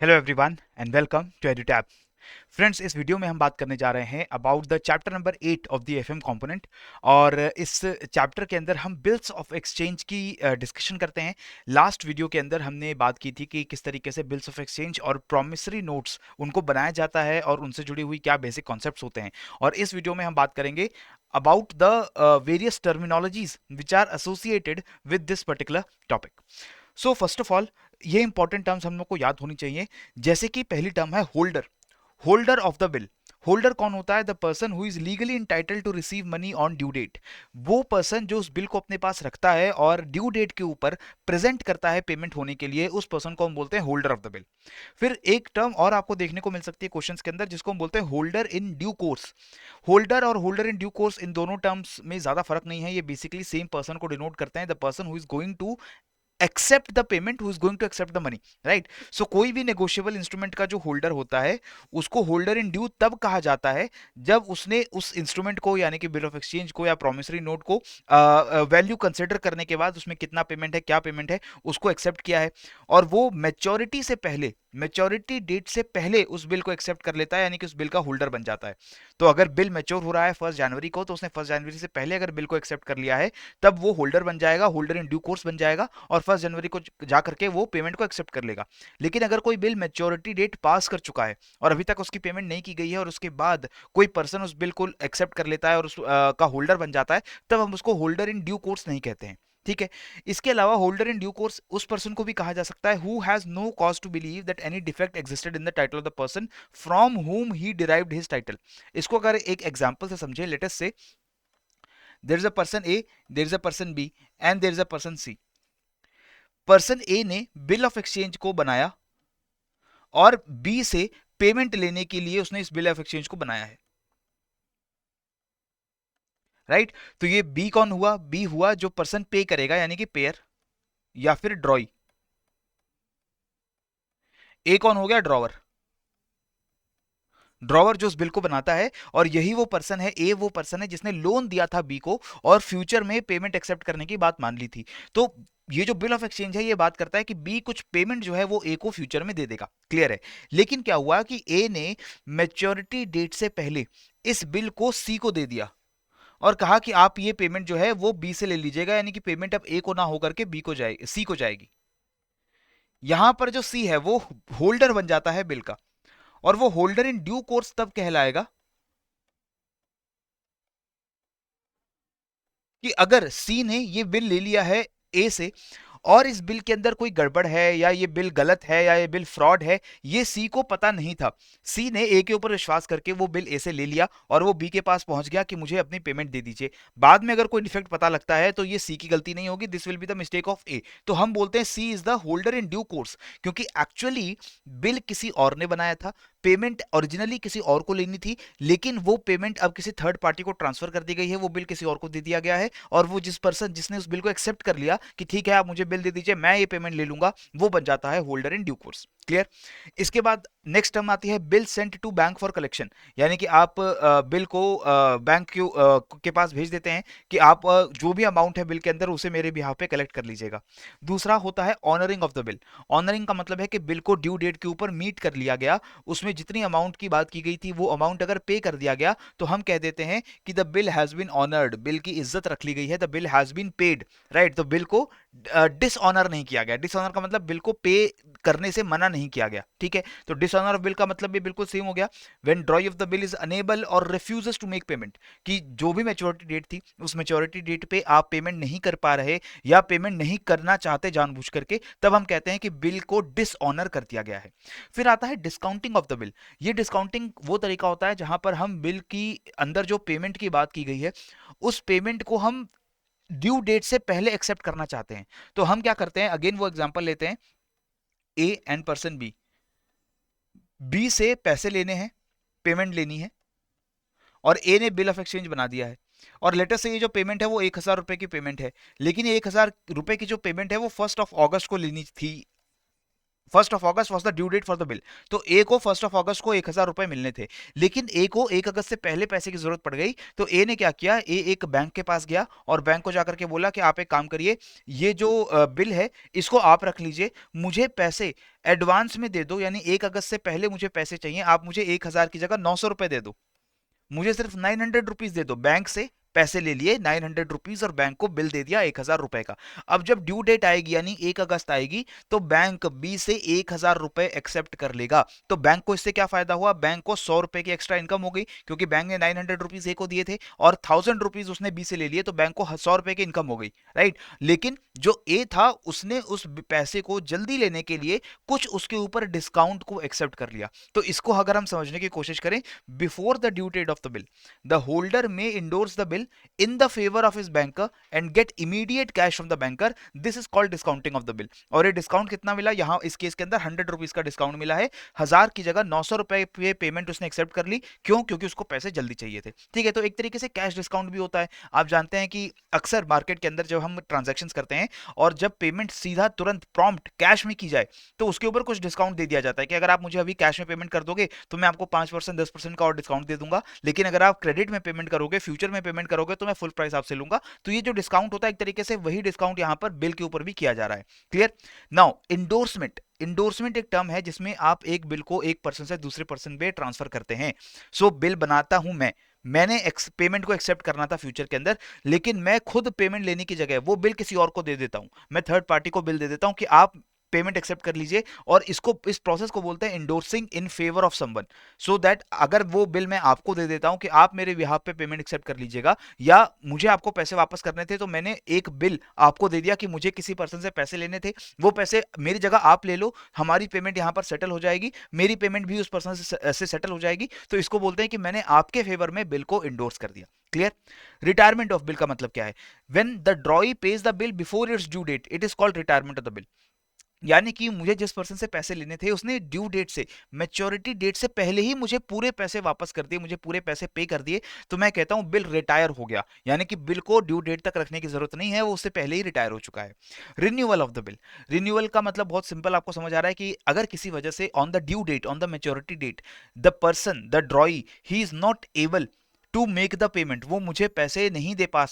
Hello everyone and welcome to Edutab. Friends, इस video में हम बात करने जा रहे हैं about the chapter number 8 of the FM component. और इस चैप्टर के अंदर हम बिल्स ऑफ एक्सचेंज की डिस्कशन करते हैं। लास्ट वीडियो के अंदर हमने बात की थी कि किस तरीके से बिल्स ऑफ एक्सचेंज और प्रॉमिसरी नोट्स उनको बनाया जाता है और उनसे जुड़ी हुई क्या बेसिक कॉन्सेप्ट्स होते हैं। और इस वीडियो में हम बात करेंगे about the various terminologies which are associated with this particular topic. So first of all, ये इंपॉर्टेंट टर्म्स हम लोग को याद होनी चाहिए। जैसे कि पहली टर्म है holder, holder of the bill. Holder कौन होता है? The person who is legally entitled to receive money on due date. वो पर्सन जो उस बिल को अपने पास रखता है और ड्यू डेट के ऊपर प्रेजेंट करता है पेमेंट होने के लिए, उस पर्सन को हम बोलते हैं होल्डर ऑफ द बिल। फिर एक टर्म और आपको देखने को मिल सकती है क्वेश्चंस के अंदर, जिसको हम बोलते हैं holder in due course. Holder और होल्डर इन ड्यू कोर्स, इन दोनों टर्म्स में ज्यादा फर्क नहीं है। ये बेसिकली सेम पर्सन को डिनोट करते हैं, the person who is going to accept the payment, who is going to accept the money, right. So कोई भी नेगोशिएबल इंस्ट्रूमेंट का जो होल्डर होता है, उसको होल्डर इन ड्यू तब कहा जाता है जब उसने उस इंस्ट्रूमेंट को, यानी कि बिल ऑफ एक्सचेंज को या प्रोमिसरी नोट को वैल्यू कंसिडर करने के बाद उसमें कितना पेमेंट है, क्या पेमेंट है, उसको एक्सेप्ट किया है। और वो मेच्योरिटी से पहले, मेच्योरिटी डेट से पहले उस बिल को एक्सेप्ट कर लेता है, यानी कि उस बिल का होल्डर बन जाता है। तो अगर बिल मैच्योर हो रहा है 1 जनवरी को, तो उसने 1 जनवरी से पहले अगर बिल को एक्सेप्ट कर लिया है, तब वो होल्डर बन जाएगा, होल्डर इन ड्यू कोर्स बन जाएगा, और 1 जनवरी को जा करके वो पेमेंट को एक्सेप्ट कर लेगा। लेकिन अगर कोई बिल मैच्योरिटी डेट पास कर चुका है और अभी तक उसकी पेमेंट नहीं की गई है, और उसके बाद कोई पर्सन उस बिल को एक्सेप्ट कर लेता है और उस का होल्डर बन जाता है, तब हम उसको होल्डर इन ड्यू कोर्स नहीं कहते हैं। ठीक है। इसके अलावा होल्डर इन ड्यू कोर्स उस पर्सन को भी कहा जा सकता है who has no cause to believe that any defect existed in the title of the person from whom he derived his title। इसको अगर एक एग्जांपल से समझे, let us say there is a person A, there is a person B and there is a person C. Person A ने bill of exchange को बनाया और B से पेमेंट लेने के लिए उसने इस बिल ऑफ एक्सचेंज को बनाया है, राइट। तो ये बी कौन हुआ? बी हुआ जो पर्सन पे करेगा, यानी कि पेयर या फिर ड्रॉई। ए कौन हो गया? ड्रॉवर। ड्रॉवर जो उस बिल को बनाता है, और यही वो पर्सन है, ए वो पर्सन है जिसने लोन दिया था बी को और फ्यूचर में पेमेंट एक्सेप्ट करने की बात मान ली थी। तो ये जो बिल ऑफ एक्सचेंज है, ये बात करता है कि बी कुछ पेमेंट जो है वो ए को फ्यूचर में दे देगा, क्लियर है। लेकिन क्या हुआ कि ए ने मैच्योरिटी डेट से पहले इस बिल को सी को दे दिया और कहा कि आप ये पेमेंट जो है वो बी से ले लीजिएगा, यानी कि पेमेंट अब ए को ना होकर के बी को जाएगी, सी को जाएगी। यहां पर जो सी है वो होल्डर बन जाता है बिल का, और वो होल्डर इन ड्यू कोर्स तब कहलाएगा कि अगर सी ने ये बिल ले लिया है ए से, और इस बिल के अंदर कोई गड़बड़ है, या ये बिल गलत है, या ये बिल फ्रॉड है, ये सी को पता नहीं था। सी ने ए के ऊपर विश्वास करके वो बिल ए से ले लिया और वो बी के पास पहुंच गया कि मुझे अपनी पेमेंट दे दीजिए। बाद में अगर कोई डिफेक्ट पता लगता है तो ये सी की गलती नहीं होगी, this will be the mistake of A. तो हम बोलते हैं C is the holder in due course, क्योंकि एक्चुअली बिल किसी और ने बनाया था, पेमेंट ओरिजिनली किसी और को लेनी थी, लेकिन वो पेमेंट अब किसी थर्ड पार्टी को ट्रांसफर कर दी गई है, वो बिल किसी और को दे दिया गया है, और वो जिस पर्सन जिसने उस बिल को एक्सेप्ट कर लिया कि ठीक है आप मुझे बिल दे दीजिए, मैं ये पेमेंट ले लूंगा, वो बन जाता है holder in due course, clear. इसके बाद नेक्स्ट टर्म आती है bill sent to bank for collection, यानी कि आप बिल को बैंक के पास भेज देते हैं कि आप जो भी अमाउंट है बिल के अंदर उसे मेरे बिहाफ पे कलेक्ट कर लीजिएगा। दूसरा होता है honouring of the bill. Honouring का मतलब है कि बिल को ड्यू डेट के ऊपर मीट कर लिया गया, उसमें जितनी अमाउंट की बात की गई थी वो अमाउंट अगर पे कर दिया गया, तो हम कह देते हैं कि the bill has been honoured, bill की इज्जत रख ली गई है, the bill has been paid, right. तो बिल को डिसऑनर नहीं किया गया। डिसऑनर का मतलब बिल को पे करने से मना नहीं किया गया, ठीक है। तो डिसऑनर ऑफ बिल का मतलब भी बिल्कुल सेम हो गया। When ड्रॉई of the bill is unable और रिफ्यूजेस टू मेक पेमेंट, कि जो भी मैच्योरिटी डेट थी उस मैच्योरिटी डेट पे आप पेमेंट नहीं कर पा रहे या पेमेंट नहीं करना चाहते जानबूझ करके, तब हम कहते हैं कि बिल को डिसऑनर कर दिया गया है। फिर आता है डिस्काउंटिंग ऑफ द बिल। ये डिस्काउंटिंग वो तरीका होता है जहां पर हम बिल की अंदर जो पेमेंट की बात की गई है, उस पेमेंट को हम ड्यू डेट से पहले एक्सेप्ट करना चाहते हैं। तो हम क्या करते हैं, अगेन वो एग्जांपल लेते हैं, A and person B, B से पैसे लेने हैं, पेमेंट लेनी है, और ए ने बिल ऑफ एक्सचेंज बना दिया है। और लेटेस्ट से ये जो पेमेंट है वो 1,000 रुपए की पेमेंट है, लेकिन ये 1,000 रुपए की जो पेमेंट है वो 1 अगस्त को लेनी थी, first of August was the due date for the bill. तो ए को फर्स्ट ऑफ अगस्त को 1,000 रुपए मिलने थे, लेकिन ए को 1 अगस्त से पहले पैसे की जरूरत पड़ गई। तो ए ने क्या किया, ए एक बैंक के पास गया और बैंक को जाकर के बोला कि आप एक काम करिए, ये जो बिल है इसको आप रख लीजिए, मुझे पैसे एडवांस में दे दो, यानी 1 अगस्त से पहले मुझे पैसे चाहिए, आप मुझे 1,000 की जगह 900 रुपए दे दो, मुझे सिर्फ 900 रुपीज दे दो। बैंक से पैसे ले लिए 900 रुपीज और बैंक को बिल दे दिया 1,000 रुपए का। अब जब ड्यू डेट आएगी यानी 1 अगस्त आएगी, तो बैंक बी से 1,000 रुपए एक्सेप्ट कर लेगा। तो बैंक को इससे क्या फायदा हुआ, बैंक को 100 रुपए की एक्स्ट्रा इनकम हो गई, क्योंकि बैंक ने 900 रुपीज ए को दिए थे और 1000 रुपीज उसने बी से ले लिए, तो बैंक को 100 रुपए की इनकम हो गई, राइट। लेकिन जो ए था उसने उस पैसे को जल्दी लेने के लिए कुछ उसके ऊपर डिस्काउंट को एक्सेप्ट कर लिया। तो इसको अगर हम समझने की कोशिश करें, before the due date of the bill, the holder may endorse the bill in the favor of his banker and get immediate cash from the banker. This is called discounting of the bill. और ये discount कितना मिला, यहाँ इस case के अंदर 100 rupees का discount मिला है, 1000 की जगह 900 रुपए पे पेमेंट उसने एक्सेप्ट कर ली। क्यों, क्योंकि उसको पैसे जल्दी चाहिए थे, ठीक है। तो एक तरीके से कैश डिस्काउंट भी होता है। आप जानते हैं कि अक्सर मार्केट के अंदर जब हम ट्रांजेक्शन करते हैं और जब पेमेंट सीधा तुरंत प्रॉम्प्ट कैश में की जाए, तो उसके ऊपर कुछ डिस्काउंट दे दिया जाता है कि अगर आप मुझे अभी कैश में पेमेंट कर दोगे तो मैं आपको 5% 10% का और डिस्काउंट दे दूंगा, लेकिन अगर आप क्रेडिट में पेमेंट करोगे, फ्यूचर में पेमेंट करोगे, तो मैं फुल प्राइस आपसे लूंगा। तो ये जो डिस्काउंट होता है एक तरीके से वही डिस्काउंट यहां पर बिल के ऊपर भी किया जा रहा है। क्लियर। नाउ इंडोर्समेंट, इंडोर्समेंट एक टर्म है जिसमें आप एक बिल को एक पर्सन से दूसरे पर्सन पे ट्रांसफर करते हैं। सो बिल बनाता हूं मैंने पेमेंट को एक्सेप्ट करना था फ्यूचर के अंदर, लेकिन मैं खुद पेमेंट लेने की जगह वो बिल किसी और को दे देता हूं, मैं थर्ड पार्टी को बिल दे देता हूं कि आप पेमेंट एक्सेप्ट कर लीजिए, और इसको इस प्रोसेस को बोलते हैं endorsing in favour of someone. So that अगर वो बिल मैं आपको दे देता हूं कि आप मेरे बिहाफ पे पेमेंट एक्सेप्ट कर लीजिएगा, या मुझे आपको पैसे वापस करने थे, तो मैंने एक बिल आपको दे दिया कि मुझे किसी पर्सन से पैसे लेने थे, वो पैसे मेरी जगह आप ले लो, हमारी पेमेंट यहां पर सेटल हो जाएगी, मेरी पेमेंट भी उस पर्सन से सेटल हो जाएगी। तो इसको बोलते हैं कि मैंने आपके फेवर में बिल को इंडोर्स कर दिया। क्लियर। रिटायरमेंट ऑफ बिल का मतलब क्या है, when the drawee pays the bill before its due date, it is called retirement of the bill. यानी कि मुझे जिस पर्सन से पैसे लेने थे उसने ड्यू डेट से, मैच्योरिटी डेट से पहले ही मुझे पूरे पैसे वापस कर दिए, मुझे पूरे पैसे पे कर दिए, तो मैं कहता हूं बिल रिटायर हो गया, यानी कि बिल को ड्यू डेट तक रखने की जरूरत नहीं है, वो उससे पहले ही रिटायर हो चुका है। Renewal of the bill, renewal का मतलब बहुत सिंपल आपको समझ आ रहा है कि अगर किसी वजह से on the due date, on the maturity date, the person, the drawee, he is not able to make the payment, वो मुझे पैसे नहीं दे पा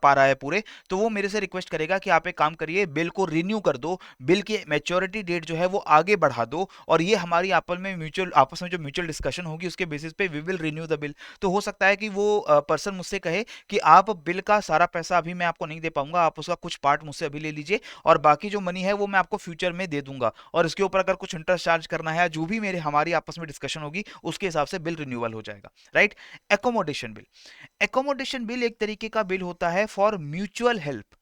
रहा है पूरे, तो वो मेरे से रिक्वेस्ट करेगा कि आप एक काम करिए, बिल को रिन्यू कर दो, बिल की मैच्योरिटी डेट जो है वो आगे बढ़ा दो, और ये हमारी आपस में जो म्यूचुअल डिस्कशन होगी उसके बेसिस पे we will renew the bill. तो हो सकता है कि वो पर्सन मुझसे कहे कि आप बिल का सारा पैसा अभी मैं आपको नहीं दे पाऊंगा, आप उसका कुछ पार्ट मुझसे अभी ले लीजिए, और बाकी जो मनी है वो मैं आपको फ्यूचर में दे दूंगा, और इसके ऊपर अगर कुछ इंटरेस्ट चार्ज करना है, जो भी मेरे हमारी आपस में डिस्कशन होगी उसके हिसाब से बिल रिन्यूअल हो जाएगा, right. Accommodation bill, accommodation bill एक तरीके का बिल होता है for mutual help.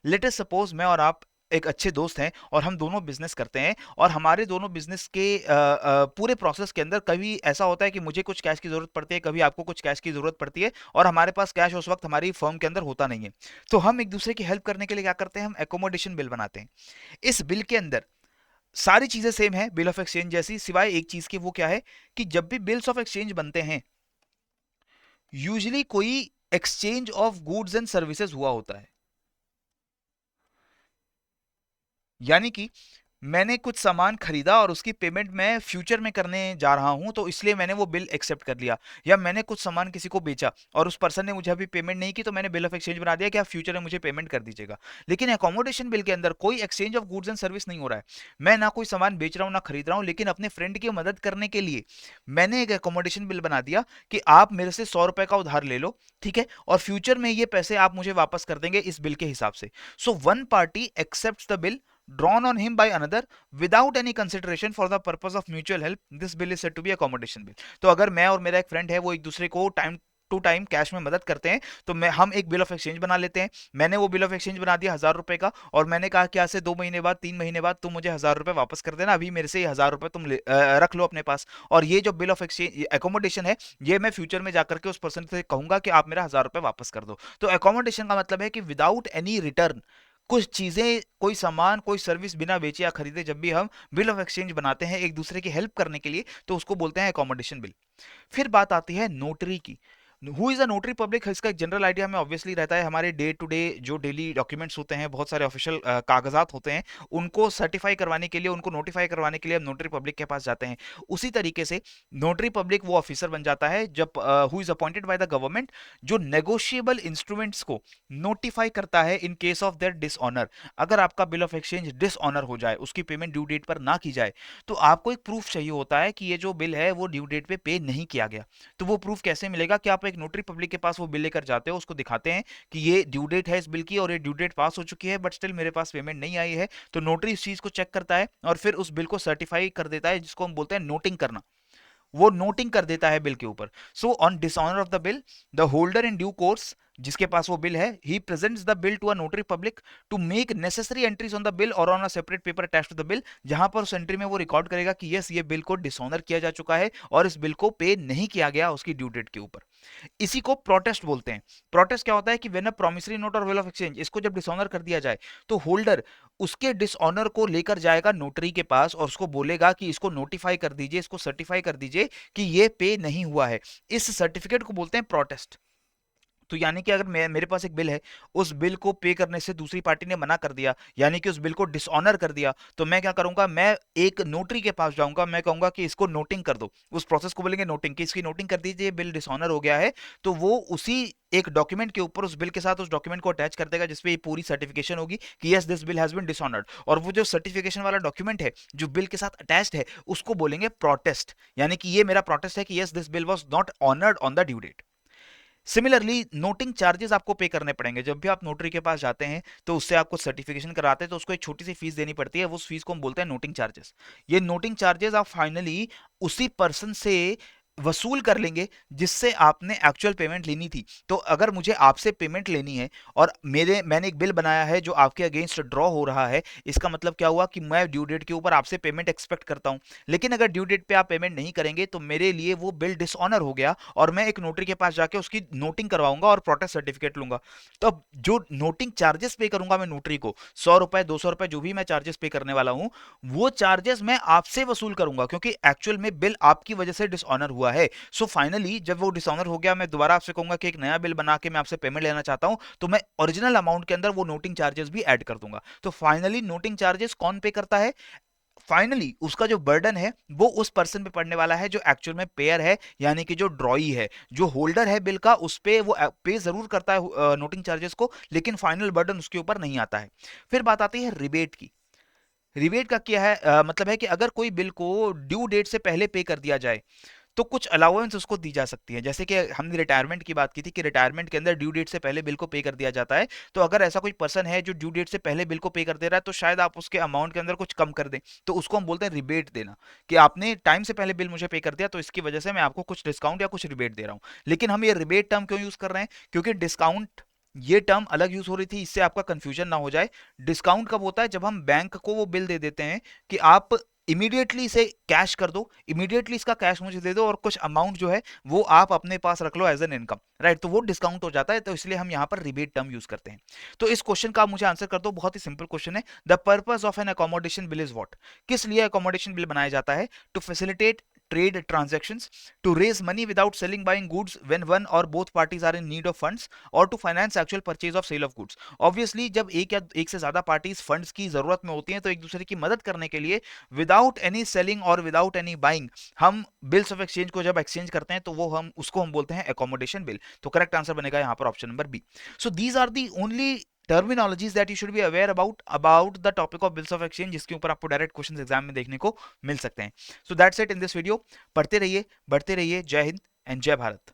Let us suppose मैं और आप एक अच्छे दोस्त हैं और हम दोनों बिजनेस करते हैं, और हमारे दोनों बिजनेस के पूरे प्रोसेस के अंदर कभी ऐसा होता है कि मुझे कुछ कैश की जरूरत पड़ती है, कभी आपको कुछ कैश की जरूरत पड़ती है, और हमारे पास कैश उस वक्त हमारी फर्म के अंदर होता नहीं है। तो हम एक दूसरे की हेल्प करने के लिए क्या करते हैं, हम एकोमोडेशन बिल बनाते हैं। इस बिल के अंदर सारी चीजें सेम है बिल ऑफ एक्सचेंज जैसी, सिवाय एक चीज की, वो क्या है कि जब भी बिल्स ऑफ एक्सचेंज बनते हैं यूजुअली कोई exchange of goods and services हुआ होता है। यानी कि मैंने कुछ सामान खरीदा और उसकी पेमेंट मैं फ्यूचर में करने जा रहा हूं, तो इसलिए मैंने वो बिल एक्सेप्ट कर लिया, या मैंने कुछ सामान किसी को बेचा और उस पर्सन ने मुझे अभी पेमेंट नहीं की, तो मैंने बिल ऑफ एक्सचेंज बना दिया कि आप फ्यूचर में मुझे पेमेंट कर दीजिएगा। लेकिन एकोमोडेशन बिल के अंदर कोई exchange of goods and service नहीं हो रहा है, मैं ना कोई सामान बेच रहा हूं ना खरीद रहा हूं, लेकिन अपने फ्रेंड की मदद करने के लिए मैंने एक एकोमोडेशन बिल बना दिया कि आप मेरे से 100 रुपए का उधार ले लो, ठीक है, और फ्यूचर में ये पैसे आप मुझे वापस कर देंगे इस बिल के हिसाब से। So one party accepts the bill drawn on him by another without any consideration for the purpose of mutual help. This bill is said to be accommodation bill. तो अगर मैं और मेरा एक फ्रेंड है वो एक दूसरे को टाइम टू टाइम कैश में मदद करते हैं, तो हम एक बिल ऑफ एक्सचेंज बना लेते हैं। मैंने वो बिल ऑफ एक्सचेंज बना दिया 1000 रुपए का, और मैंने कहा कि आज से 2 महीने बाद 3 महीने बाद तुम मुझे 1000 रुपए वापस कर देना, अभी मेरे से ये 1000 रुपए तुम रख लो अपने पास, और ये जो बिल ऑफ एक्सचेंज एकोमोडेशन है ये मैं फ्यूचर में जाकर के उस पर्सन से कहूंगा कि आप मेरा 1000 रुपए वापस कर दो। तो एकोमोडेशन का मतलब है कि विदाउट एनी रिटर्न कुछ चीजें, कोई सामान, कोई सर्विस बिना बेचे या खरीदे जब भी हम बिल ऑफ एक्सचेंज बनाते हैं एक दूसरे की हेल्प करने के लिए, तो उसको बोलते हैं एकोमोडेशन बिल। फिर बात आती है नोटरी की। Who is a notary public, इसका एक जनरल आइडिया हमें ऑब्वियसली रहता है, हमारे डे टू डे जो डेली डॉक्यूमेंट्स होते हैं, बहुत सारे ऑफिशियल कागजात होते हैं, उनको सर्टिफाई करवाने के लिए, उनको नोटिफाई करवाने के लिए हम नोटरी पब्लिक के पास जाते हैं। उसी तरीके से नोटरी पब्लिक वो ऑफिसर बन जाता है जब who is appointed by the government, जो नेगोशिएबल इंस्ट्रूमेंट्स को नोटिफाई करता है in case of their dishonour. अगर आपका बिल ऑफ एक्सचेंज डिसऑनर हो जाए, उसकी पेमेंट ड्यू डेट पर ना की जाए, तो आपको एक प्रूफ चाहिए होता है कि ये जो बिल है वो ड्यू डेट पे नहीं किया गया। तो वो प्रूफ कैसे मिलेगा कि आप एक नोटरी पब्लिक के पास वो बिल लेकर जाते हो, उसको दिखाते हैं कि ये ड्यू डेट है इस बिल की और ये ड्यू डेट पास हो चुकी है, बट स्टिल मेरे पास पेमेंट नहीं आई है। तो नोटरी इस चीज को चेक करता है और फिर उस बिल को सर्टिफाई कर देता है, जिसको हम बोलते हैं नोटिंग करना। वो नोटिंग कर देता है बिल के ऊपर। So on dishonour of the bill, the holder in due course, जिसके पास वो बिल है, he presents the bill to a notary public to make necessary entries on the bill और on a separate paper attached to the bill, जहां पर उस entry में वो रिकॉर्ड करेगा कि यस, ये बिल को डिसऑनर किया जा चुका है और इस बिल को पे नहीं किया गया उसकी ड्यू डेट के ऊपर। इसी को प्रोटेस्ट बोलते हैं। प्रोटेस्ट क्या होता है कि व्हेन अ प्रॉमिसरी नोट और बिल ऑफ एक्सचेंज, इसको जब डिसऑनर कर दिया जाए, तो होल्डर उसके डिसऑनर को लेकर जाएगा नोटरी के पास और उसको बोलेगा कि इसको नोटिफाई कर दीजिए, इसको सर्टिफाई कर दीजिए कि ये पे नहीं हुआ है। इस सर्टिफिकेट को बोलते हैं प्रोटेस्ट। तो यानी कि अगर मेरे पास एक बिल है, उस बिल को पे करने से दूसरी पार्टी ने मना कर दिया, यानी कि उस बिल को डिसऑनर कर दिया, तो मैं क्या करूंगा, मैं एक नोटरी के पास जाऊंगा, मैं कहूंगा कि इसको नोटिंग कर दो। उस प्रोसेस को बोलेंगे नोटिंग, कि इसकी नोटिंग कर दीजिए, बिल डिसऑनर हो गया है। तो वो उसी एक डॉक्यूमेंट के ऊपर उस बिल के साथ उस डॉक्यूमेंट को अटैच कर देगा, जिसपे ये पूरी सर्टिफिकेशन होगी कि yes, this bill has been dishonoured. और वो जो सर्टिफिकेशन वाला डॉक्यूमेंट है जो बिल के साथ अटैच्ड है, उसको बोलेंगे प्रोटेस्ट, यानी कि ये मेरा प्रोटेस्ट है कि yes, this bill was not honoured on the due date. Similarly noting charges आपको पे करने पड़ेंगे। जब भी आप नोटरी के पास जाते हैं तो उससे आपको सर्टिफिकेशन कराते हैं, तो उसको एक छोटी सी फीस देनी पड़ती है, उस फीस को हम बोलते हैं नोटिंग चार्जेस। ये नोटिंग चार्जेस आप फाइनली उसी पर्सन से वसूल कर लेंगे जिससे आपने एक्चुअल पेमेंट लेनी थी। तो अगर मुझे आपसे पेमेंट लेनी है और मैंने एक बिल बनाया है जो आपके अगेंस्ट ड्रॉ हो रहा है, इसका मतलब क्या हुआ कि मैं ड्यू डेट के ऊपर आपसे पेमेंट एक्सपेक्ट करता हूं, लेकिन अगर ड्यू डेट पे आप पेमेंट नहीं करेंगे तो मेरे लिए वो बिल डिसऑनर हो गया और मैं एक नोटरी के पास जाके उसकी नोटिंग करवाऊंगा और प्रोटेस्ट सर्टिफिकेट लूंगा। तो अब जो नोटिंग चार्जेस पे करूंगा मैं नोटरी को, 100 रुपए 200 रुपए जो भी मैं चार्जेस पे करने वाला हूं, वो चार्जेस मैं आपसे वसूल करूंगा, क्योंकि एक्चुअल में बिल आपकी वजह से डिसऑनर हुआ है। सो फाइनली जब वो डिसऑनर हो गया, मैं दोबारा आपसे कहूंगा कि एक नया बिल बना के मैं आपसे पेमेंट लेना चाहता हूं, तो मैं ओरिजिनल अमाउंट के अंदर वो नोटिंग चार्जेस भी ऐड कर दूंगा। तो फाइनली नोटिंग चार्जेस कौन पे करता है? फाइनली उसका जो बर्डन है वो उस पर्सन पे पड़ने वाला है जो एक्चुअल में पेयर है, यानी कि जो ड्रॉई है, जो होल्डर है बिल का, उस पे वो पे जरूर करता है नोटिंग चार्जेस को, लेकिन फाइनल बर्डन उसके ऊपर नहीं आता है। फिर बात आती है रिबेट की। रिबेट का क्या है, मतलब है कि अगर कोई बिल को ड्यू डेट से पहले पे कर दिया जाए तो कुछ अलाउंस उसको दी जा सकती है। जैसे कि हमने रिटायरमेंट की बात की थी कि रिटायरमेंट के अंदर ड्यू डेट से पहले बिल को पे कर दिया जाता है। तो अगर ऐसा कोई पर्सन है जो ड्यू डेट से पहले बिल को पे कर दे रहा है, तो शायद आप उसके अमाउंट के अंदर कुछ कम कर दें, तो उसको हम बोलते हैं रिबेट देना, कि आपने टाइम से पहले बिल मुझे पे कर दिया तो इसकी वजह से मैं आपको कुछ डिस्काउंट या कुछ रिबेट दे रहा हूँ। लेकिन हम ये रिबेट टर्म क्यों यूज कर रहे हैं? क्योंकि डिस्काउंट ये टर्म अलग यूज हो रही थी, इससे आपका कंफ्यूजन ना हो जाए। डिस्काउंट कब होता है? जब हम बैंक को वो बिल दे देते हैं कि आप इमीडिएटली इसे कैश कर दो, इमीडिएटली इसका कैश मुझे दे दो और कुछ अमाउंट जो है वो आप अपने पास रख लो एज एन इनकम, राइट? तो वो डिस्काउंट हो जाता है, तो इसलिए हम यहाँ पर रिबेट टर्म यूज करते हैं। तो इस क्वेश्चन का आप मुझे आंसर कर दो, बहुत ही सिंपल क्वेश्चन है। The purpose of an accommodation bill is what? किस लिए अकोमोडेशन बिल बनाया जाता है? To facilitate trade transactions, to raise money without selling buying goods when one or both parties are in need of funds, or to finance actual purchase of sale of goods। Obviously जब एक या एक से ज्यादा parties funds की जरूरत में होती हैं तो एक दूसरे की मदद करने के लिए विदाउट एनी सेलिंग और विदाउट एनी बाइंग हम बिल्स ऑफ एक्सचेंज को जब एक्सचेंज करते हैं तो वो हम उसको हम बोलते हैं एकोमोडेशन बिल। तो करेक्ट आंसर बनेगा यहाँ पर option number B. So these are the only terminologies that you should be aware about the topic of bills of exchange, जिसके ऊपर आपको डायरेक्ट क्वेश्चंस एग्जाम में देखने को मिल सकते हैं। So that's it in this video. पढ़ते रहिए, बढ़ते रहिए। जय हिंद एंड जय भारत।